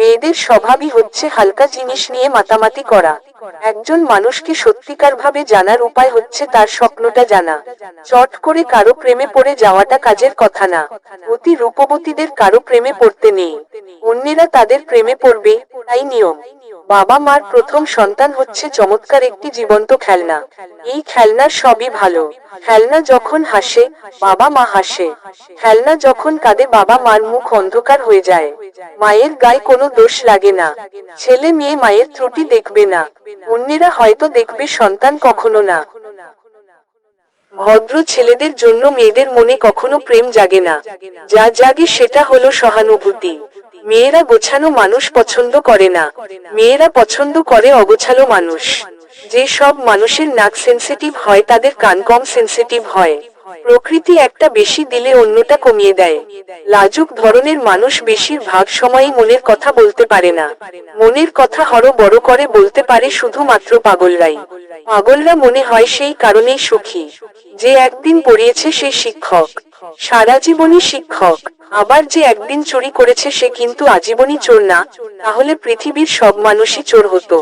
মেয়েদের স্বভাবই হচ্ছে হালকা জিনিস নিয়ে মাতামাতি করা। একজন মানুষকে সত্যিকারভাবে জানার উপায় হচ্ছে তার স্বপ্নটা জানা। চট করে কারো প্রেমে পড়ে যাওয়াটা কাজের কথা না। অতি রূপবতীদের কারো প্রেমে পড়তে নেই, অন্যেরা তাদের প্রেমে পড়বে, তাই নিয়ম। বাবা মার প্রথম সন্তান হচ্ছে চমৎকার একটি জীবন্ত খেলনা। এই খেলনার সবই ভালো। খেলনা যখন হাসে, বাবা মা হাসে। খেলনা যখন কাঁদে, বাবা মার মুখ অন্ধকার হয়ে যায়। মায়ের গায়ে কোনো দোষ লাগে না। ছেলে মেয়ে মায়ের ত্রুটি দেখবে না, অন্যেরা হয়তো দেখবে, সন্তান কখনো না। ভদ্র ছেলেদের জন্য মেয়েদের মনে কখনো প্রেম জাগে না। যা জাগে সেটা হলো সহানুভূতি। মেয়েরা গোছানো মানুষ পছন্দ করে না, মেয়েরা পছন্দ করে অগোছালো মানুষ। যে সব মানুষের নাক সেনসিটিভ হয় তাদের কান কম সেনসিটিভ হয়। প্রকৃতি একটা বেশি দিলে অন্যটা কমিয়ে দেয়। লাজুক ধরনের মানুষ বেশিরভাগ সময়ই মনের কথা বলতে পারে না। মনের কথা বড় করে বলতে পারে শুধুমাত্র পাগলরাই। পাগলরা মনে হয় সেই কারণেই সুখী। যে একদিন পড়িয়েছে সে শিক্ষক, সারা জীবনই শিক্ষক। আবার যে একদিন চুরি করেছে সে কিন্তু আজীবনই চোর না, তাহলে পৃথিবীর সব মানুষই চোর হতো।